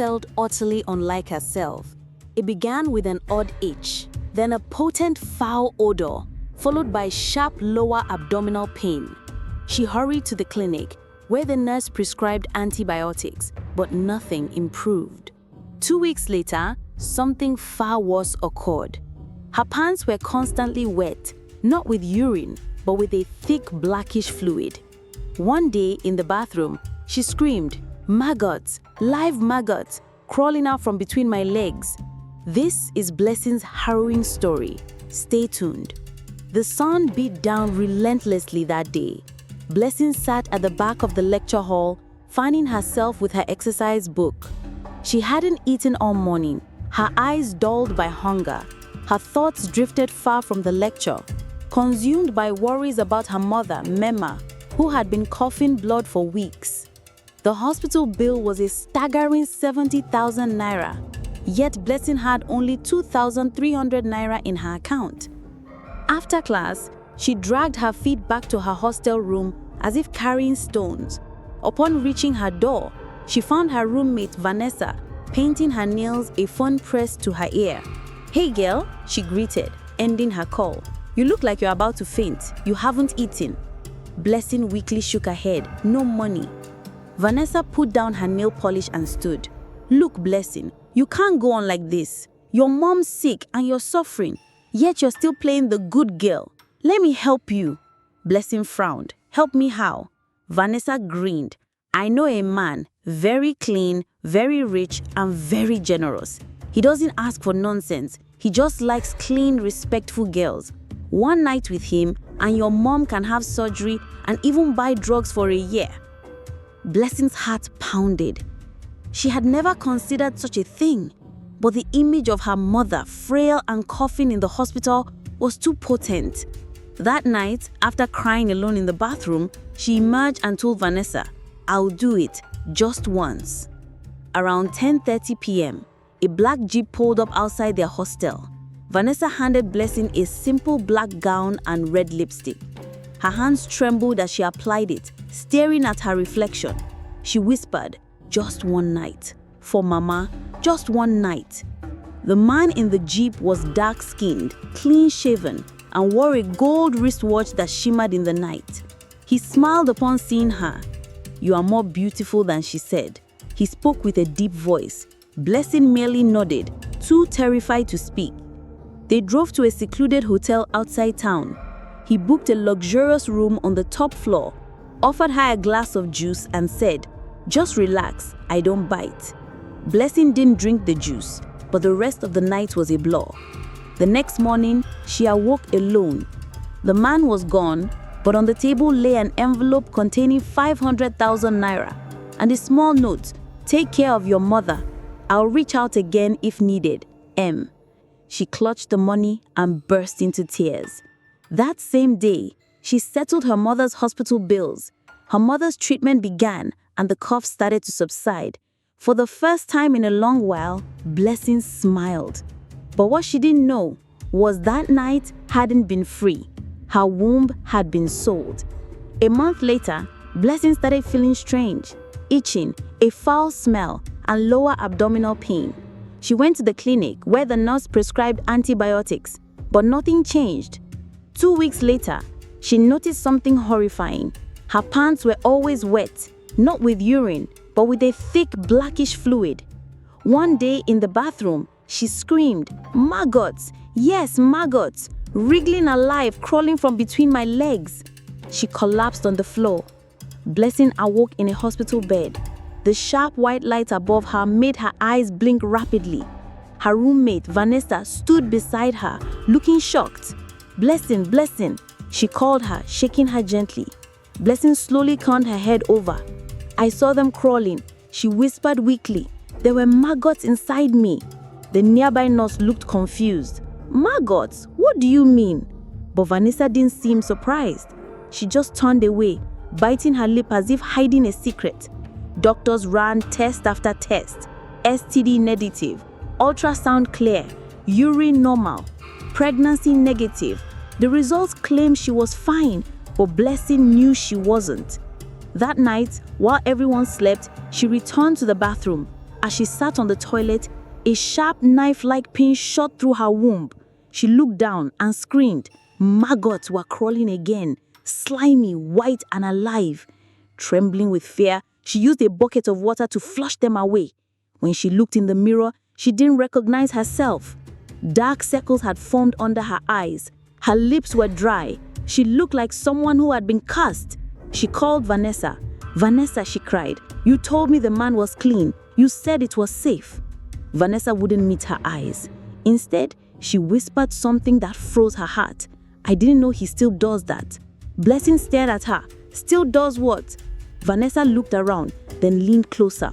felt utterly unlike herself. It began with an odd itch, then a potent foul odor, followed by sharp lower abdominal pain. She hurried to the clinic, where the nurse prescribed antibiotics, but nothing improved. 2 weeks later, something far worse occurred. Her pants were constantly wet, not with urine, but with a thick blackish fluid. One day in the bathroom, she screamed, "Maggots, live maggots, crawling out from between my legs." This is Blessing's harrowing story. Stay tuned. The sun beat down relentlessly that day. Blessing sat at the back of the lecture hall, finding herself with her exercise book. She hadn't eaten all morning, her eyes dulled by hunger. Her thoughts drifted far from the lecture, consumed by worries about her mother, Mema, who had been coughing blood for weeks. The hospital bill was a staggering 70,000 naira, yet Blessing had only 2,300 naira in her account. After class, she dragged her feet back to her hostel room as if carrying stones. Upon reaching her door, she found her roommate Vanessa painting her nails, a phone pressed to her ear. "Hey girl," she greeted, ending her call. "You look like you're about to faint. You haven't eaten." Blessing weakly shook her head. "No money." Vanessa put down her nail polish and stood. "Look, Blessing, you can't go on like this. Your mom's sick and you're suffering, yet you're still playing the good girl. Let me help you." Blessing frowned. "Help me how?" Vanessa grinned. "I know a man, very clean, very rich, and very generous. He doesn't ask for nonsense. He just likes clean, respectful girls. One night with him, and your mom can have surgery and even buy drugs for a year." Blessing's heart pounded. She had never considered such a thing, but the image of her mother, frail and coughing in the hospital, was too potent. That night, after crying alone in the bathroom, she emerged and told Vanessa, "I'll do it, just once." Around 10:30 p.m., a black jeep pulled up outside their hostel. Vanessa handed Blessing a simple black gown and red lipstick. Her hands trembled as she applied it, staring at her reflection. She whispered, "Just one night. For Mama, just one night." The man in the jeep was dark-skinned, clean-shaven, and wore a gold wristwatch that shimmered in the night. He smiled upon seeing her. "You are more beautiful than she said." He spoke with a deep voice. Blessing merely nodded, too terrified to speak. They drove to a secluded hotel outside town. He booked a luxurious room on the top floor, offered her a glass of juice and said, "Just relax, I don't bite." Blessing didn't drink the juice, but the rest of the night was a blur. The next morning, she awoke alone. The man was gone, but on the table lay an envelope containing 500,000 naira and a small note, "Take care of your mother. I'll reach out again if needed. M." She clutched the money and burst into tears. That same day, she settled her mother's hospital bills. Her mother's treatment began and the cough started to subside. For the first time in a long while, Blessing smiled. But what she didn't know was that night hadn't been free. Her womb had been sold. A month later, Blessing started feeling strange, itching, a foul smell, and lower abdominal pain. She went to the clinic where the nurse prescribed antibiotics, but nothing changed. 2 weeks later, she noticed something horrifying. Her pants were always wet, not with urine, but with a thick blackish fluid. One day in the bathroom, she screamed, "Maggots! Yes, maggots! Wriggling alive, crawling from between my legs." She collapsed on the floor. Blessing awoke in a hospital bed. The sharp white light above her made her eyes blink rapidly. Her roommate, Vanessa, stood beside her, looking shocked. "Blessing, Blessing," she called her, shaking her gently. Blessing slowly turned her head over. "I saw them crawling," she whispered weakly. "There were maggots inside me." The nearby nurse looked confused. "Maggots? What do you mean?" But Vanessa didn't seem surprised. She just turned away, biting her lip as if hiding a secret. Doctors ran test after test. STD negative, ultrasound clear, urine normal, pregnancy negative. The results claimed she was fine, but Blessing knew she wasn't. That night, while everyone slept, she returned to the bathroom. As she sat on the toilet, a sharp knife-like pain shot through her womb. She looked down and screamed. Maggots were crawling again, slimy, white, and alive. Trembling with fear, she used a bucket of water to flush them away. When she looked in the mirror, she didn't recognize herself. Dark circles had formed under her eyes. Her lips were dry. She looked like someone who had been cursed. She called Vanessa. Vanessa, she cried, you told me the man was clean. You said it was safe. Vanessa wouldn't meet her eyes. Instead, she whispered something that froze her heart. I didn't know he still does that. Blessing stared at her. Still does what? Vanessa looked around, then leaned closer.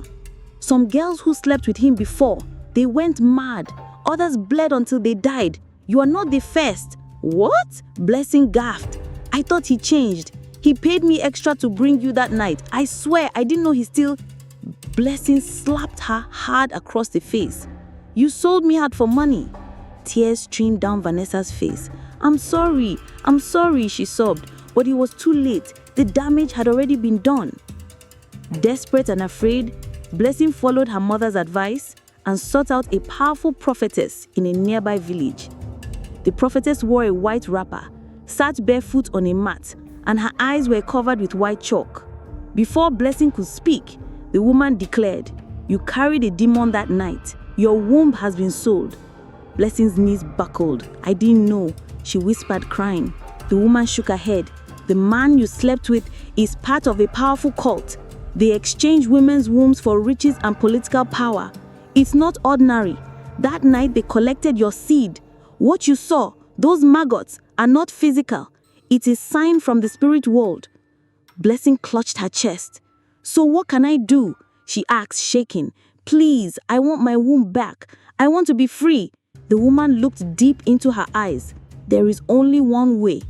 Some girls who slept with him before, they went mad. Others bled until they died. You are not the first. What? Blessing gasped. I thought he changed. He paid me extra to bring you that night. I swear, I didn't know he still... Blessing slapped her hard across the face. You sold me out for money. Tears streamed down Vanessa's face. I'm sorry, she sobbed. But it was too late. The damage had already been done. Desperate and afraid, Blessing followed her mother's advice and sought out a powerful prophetess in a nearby village. The prophetess wore a white wrapper, sat barefoot on a mat, and her eyes were covered with white chalk. Before Blessing could speak, the woman declared, you carried a demon that night. Your womb has been sold. Blessing's knees buckled. I didn't know, she whispered, crying. The woman shook her head. The man you slept with is part of a powerful cult. They exchange women's wombs for riches and political power. It's not ordinary. That night they collected your seed. What you saw, those maggots, are not physical. It is sign from the spirit world. Blessing clutched her chest. So what can I do? She asked, shaking. Please, I want my womb back. I want to be free. The woman looked deep into her eyes. There is only one way.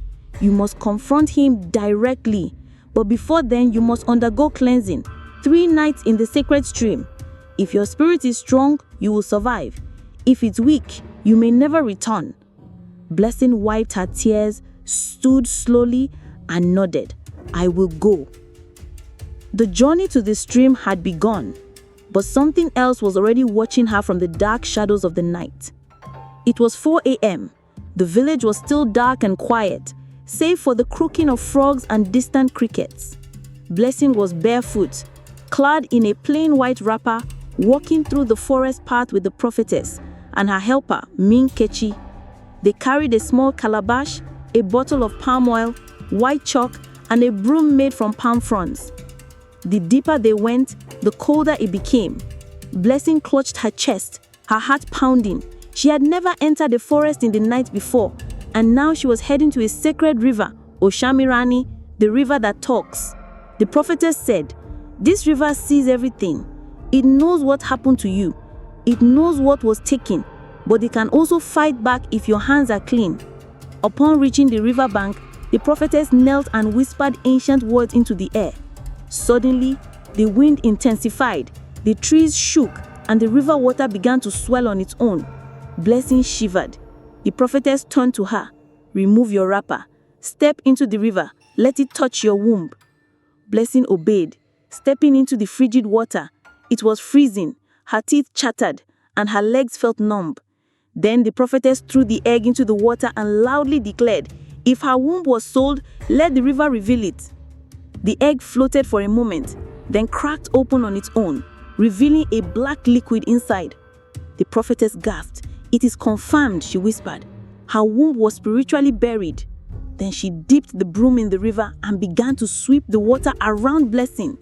You must confront him directly. But before then, you must undergo cleansing. 3 nights in the sacred stream. If your spirit is strong, you will survive. If it's weak, you may never return. Blessing wiped her tears, stood slowly, and nodded. I will go. The journey to the stream had begun, but something else was already watching her from the dark shadows of the night. It was 4 a.m. The village was still dark and quiet, save for the croaking of frogs and distant crickets. Blessing was barefoot, clad in a plain white wrapper, walking through the forest path with the prophetess and her helper, Min Kechi. They carried a small calabash, a bottle of palm oil, white chalk, and a broom made from palm fronds. The deeper they went, the colder it became. Blessing clutched her chest, her heart pounding. She had never entered the forest in the night before, and now she was heading to a sacred river, Oshamirani, the river that talks. The prophetess said, this river sees everything. It knows what happened to you. It knows what was taken, but it can also fight back if your hands are clean. Upon reaching the riverbank, the prophetess knelt and whispered ancient words into the air. Suddenly, the wind intensified, the trees shook, and the river water began to swell on its own. Blessing shivered. The prophetess turned to her. Remove your wrapper. Step into the river. Let it touch your womb. Blessing obeyed, stepping into the frigid water. It was freezing. Her teeth chattered, and her legs felt numb. Then the prophetess threw the egg into the water and loudly declared, if her womb was sold, let the river reveal it. The egg floated for a moment, then cracked open on its own, revealing a black liquid inside. The prophetess gasped. It is confirmed, she whispered. Her womb was spiritually buried. Then she dipped the broom in the river and began to sweep the water around Blessing.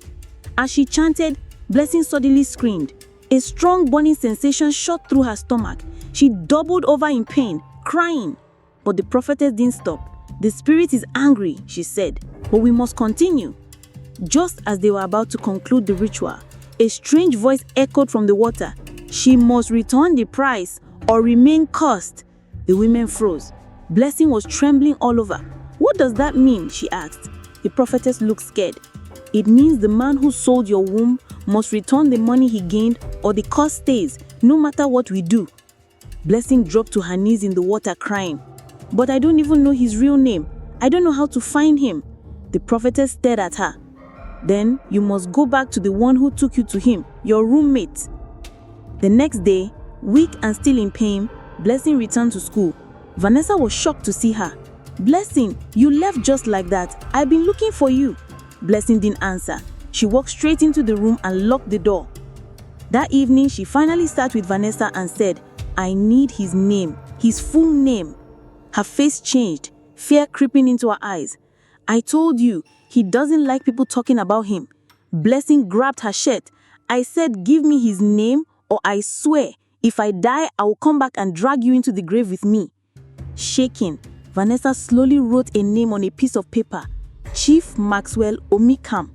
As she chanted, Blessing suddenly screamed. A strong burning sensation shot through her stomach. She doubled over in pain, crying. But the prophetess didn't stop. The spirit is angry, she said, but we must continue. Just as they were about to conclude the ritual, a strange voice echoed from the water. She must return the price or remain cursed. The women froze. Blessing was trembling all over. What does that mean? She asked. The prophetess looked scared. It means the man who sold your womb must return the money he gained or the curse stays, no matter what we do. Blessing dropped to her knees in the water crying. But I don't even know his real name. I don't know how to find him. The prophetess stared at her. Then you must go back to the one who took you to him, your roommate. The next day, weak and still in pain, Blessing returned to school. Vanessa was shocked to see her. "Blessing, you left just like that. I've been looking for you." Blessing didn't answer. She walked straight into the room and locked the door. That evening, she finally sat with Vanessa and said, "I need his name, his full name." Her face changed, fear creeping into her eyes. "I told you, he doesn't like people talking about him." Blessing grabbed her shirt. "I said, give me his name, or I swear, if I die, I will come back and drag you into the grave with me." Shaking, Vanessa slowly wrote a name on a piece of paper. Chief Maxwell Omikam.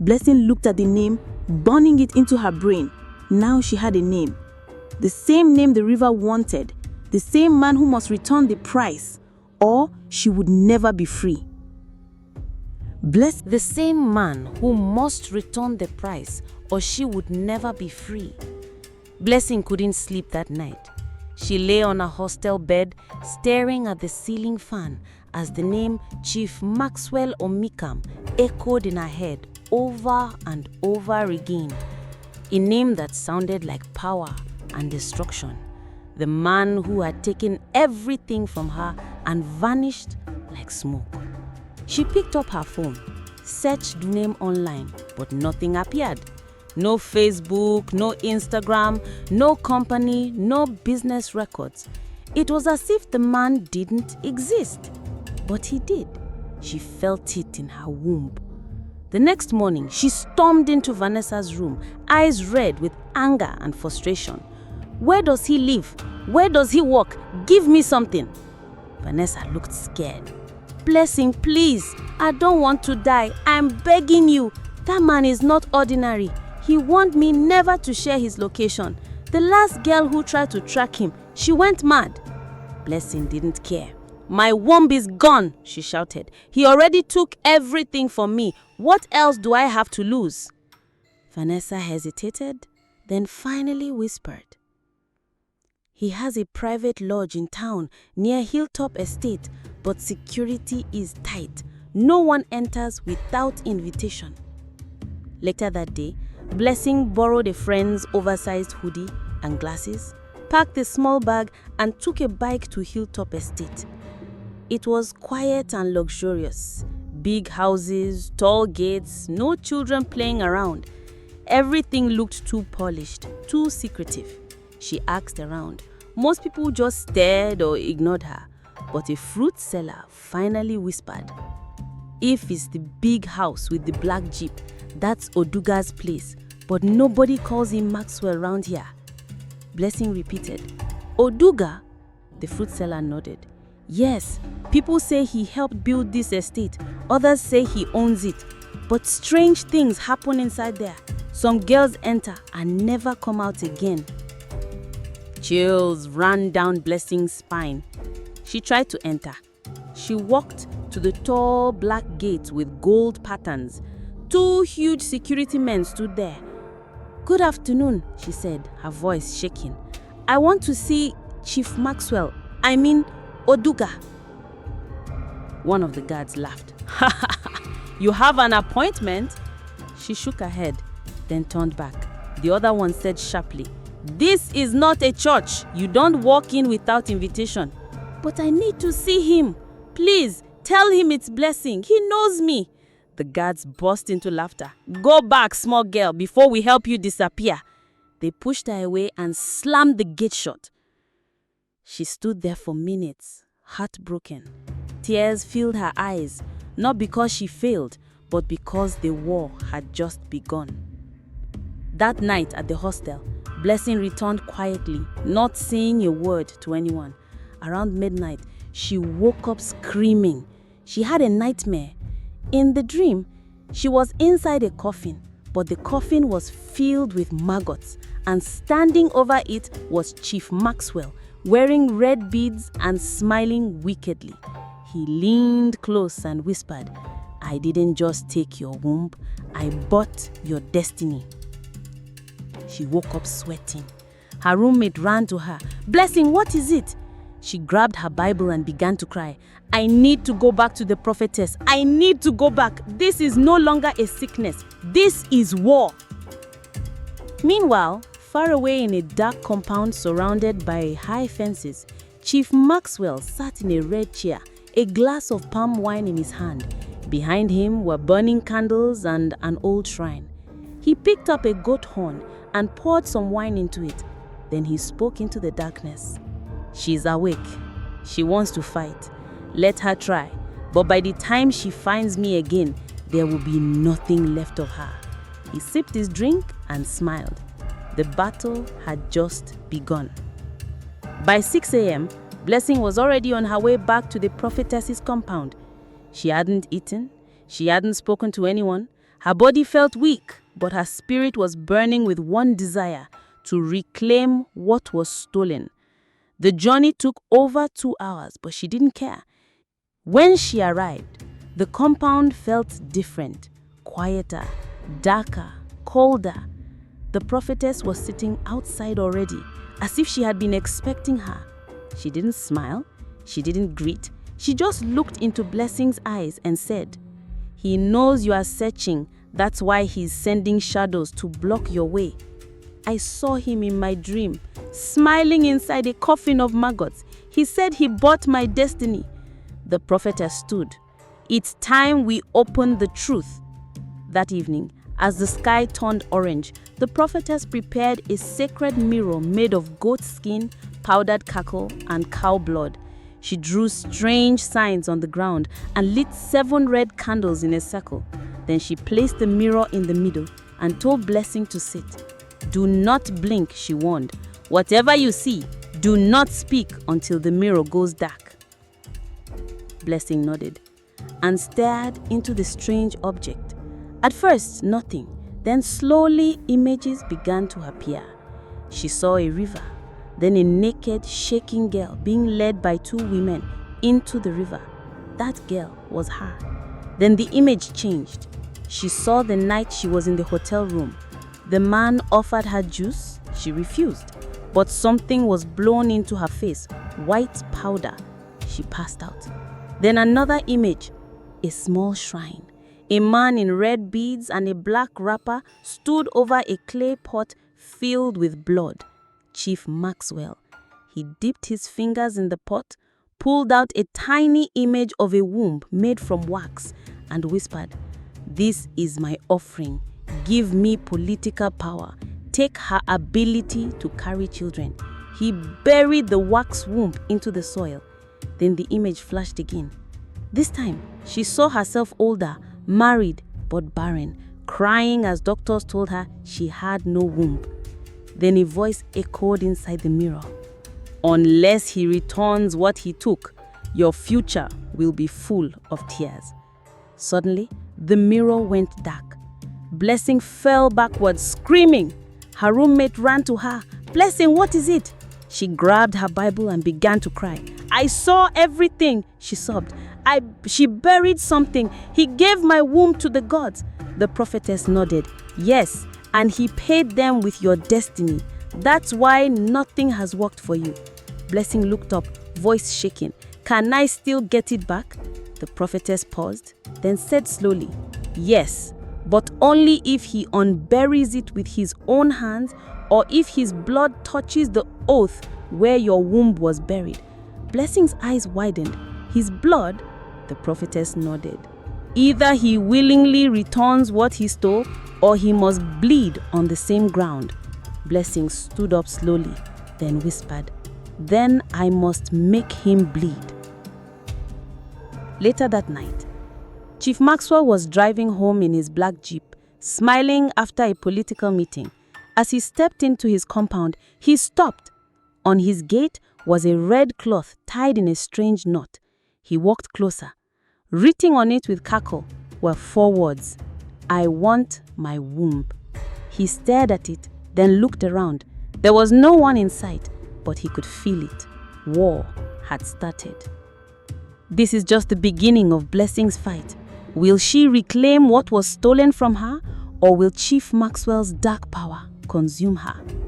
Blessing looked at the name, burning it into her brain. Now she had a name. The same name the river wanted. The same man who must return the price, or she would never be free. The same man who must return the price, or she would never be free. Blessing couldn't sleep that night. She lay on a hostel bed, staring at the ceiling fan as the name Chief Maxwell Omikam echoed in her head over and over again. A name that sounded like power and destruction. The man who had taken everything from her and vanished like smoke. She picked up her phone, searched the name online, but nothing appeared. No Facebook, no Instagram, no company, no business records. It was as if the man didn't exist. But he did. She felt it in her womb. The next morning, she stormed into Vanessa's room, eyes red with anger and frustration. "Where does he live? Where does he work? Give me something." Vanessa looked scared. "Blessing, please. I don't want to die. I'm begging you. That man is not ordinary. He warned me never to share his location. The last girl who tried to track him, she went mad." Blessing didn't care. "My womb is gone," she shouted. "He already took everything from me. What else do I have to lose?" Vanessa hesitated, then finally whispered, "He has a private lodge in town near Hilltop Estate, but security is tight. No one enters without invitation." Later that day, Blessing borrowed a friend's oversized hoodie and glasses, packed a small bag, and took a bike to Hilltop Estate. It was quiet and luxurious. Big houses, tall gates, no children playing around. Everything looked too polished, too secretive. She asked around. Most people just stared or ignored her, but a fruit seller finally whispered, "If it's the big house with the black jeep, that's Oduga's place, but nobody calls him Maxwell around here." Blessing repeated, "Oduga?" The fruit seller nodded. "Yes, people say he helped build this estate. Others say he owns it. But strange things happen inside there. Some girls enter and never come out again." Chills ran down Blessing's spine. She tried to enter. She walked to the tall black gate with gold patterns. 2 huge security men stood there. "Good afternoon," she said, her voice shaking. "I want to see Chief Maxwell. I mean, Oduga." One of the guards laughed. "You have an appointment?" She shook her head, then turned back. The other one said sharply, "This is not a church. You don't walk in without invitation." "But I need to see him. Please, tell him it's Blessing. He knows me." The guards burst into laughter. "Go back, small girl, before we help you disappear." They pushed her away and slammed the gate shut. She stood there for minutes, heartbroken. Tears filled her eyes, not because she failed, but because the war had just begun. That night at the hostel, Blessing returned quietly, not saying a word to anyone. Around midnight, she woke up screaming. She had a nightmare. In the dream, she was inside a coffin, but the coffin was filled with maggots, and standing over it was Chief Maxwell, wearing red beads and smiling wickedly. He leaned close and whispered, "I didn't just take your womb, I bought your destiny." She woke up sweating. Her roommate ran to her. "Blessing, what is it?" She grabbed her Bible and began to cry. "I need to go back to the prophetess. I need to go back. This is no longer a sickness. This is war." Meanwhile, Far away in a dark compound surrounded by high fences, Chief Maxwell sat in a red chair, a glass of palm wine in his hand. Behind him were burning candles and an old shrine. He picked up a goat horn and poured some wine into it. Then he spoke into the darkness. "She's awake. She wants to fight. Let her try. But by the time she finds me again, there will be nothing left of her." He sipped his drink and smiled. The battle had just begun. By 6 a.m., Blessing was already on her way back to the prophetess's compound. She hadn't eaten. She hadn't spoken to anyone. Her body felt weak, but her spirit was burning with one desire: to reclaim what was stolen. The journey took over 2 hours, but she didn't care. When she arrived, the compound felt different, quieter, darker, colder. The prophetess was sitting outside already, as if she had been expecting her. She didn't smile. She didn't greet. She just looked into Blessing's eyes and said, "He knows you are searching. That's why he's sending shadows to block your way. I saw him in my dream, smiling inside a coffin of maggots. He said he bought my destiny." The prophetess stood. "It's time we open the truth." That evening, as the sky turned orange, the prophetess prepared a sacred mirror made of goat skin, powdered cackle, and cow blood. She drew strange signs on the ground and lit 7 red candles in a circle. Then she placed the mirror in the middle and told Blessing to sit. "Do not blink," she warned. "Whatever you see, do not speak until the mirror goes dark." Blessing nodded and stared into the strange object. At first, nothing. Then slowly, images began to appear. She saw a river, then a naked, shaking girl being led by 2 women into the river. That girl was her. Then the image changed. She saw the night she was in the hotel room. The man offered her juice. She refused. But something was blown into her face, white powder. She passed out. Then another image, a small shrine. A man in red beads and a black wrapper stood over a clay pot filled with blood. Chief Maxwell. He dipped his fingers in the pot, pulled out a tiny image of a womb made from wax, and whispered, "This is my offering. Give me political power. Take her ability to carry children." He buried the wax womb into the soil. Then the image flashed again. This time, she saw herself older, married but barren, crying as doctors told her she had no womb. Then a voice echoed inside the mirror. "Unless he returns what he took, your future will be full of tears." Suddenly, the mirror went dark. Blessing fell backwards, screaming. Her roommate ran to her. "Blessing, what is it?" She grabbed her Bible and began to cry. "I saw everything," she sobbed. She buried something. He gave my womb to the gods." The prophetess nodded. "Yes, and he paid them with your destiny. That's why nothing has worked for you." Blessing looked up, voice shaking. "Can I still get it back?" The prophetess paused, then said slowly, "Yes, but only if he unburies it with his own hands or if his blood touches the oath where your womb was buried." Blessing's eyes widened. "His blood?" The prophetess nodded. "Either he willingly returns what he stole or he must bleed on the same ground." Blessing stood up slowly, then whispered, "Then I must make him bleed." Later that night, Chief Maxwell was driving home in his black Jeep, smiling after a political meeting. As he stepped into his compound, he stopped. On his gate was a red cloth tied in a strange knot. He walked closer. Written on it with cackle were 4 words: "I want my womb." He stared at it, then looked around. There was no one in sight, but he could feel it. War had started. This is just the beginning of Blessing's fight. Will she reclaim what was stolen from her, or will Chief Maxwell's dark power consume her?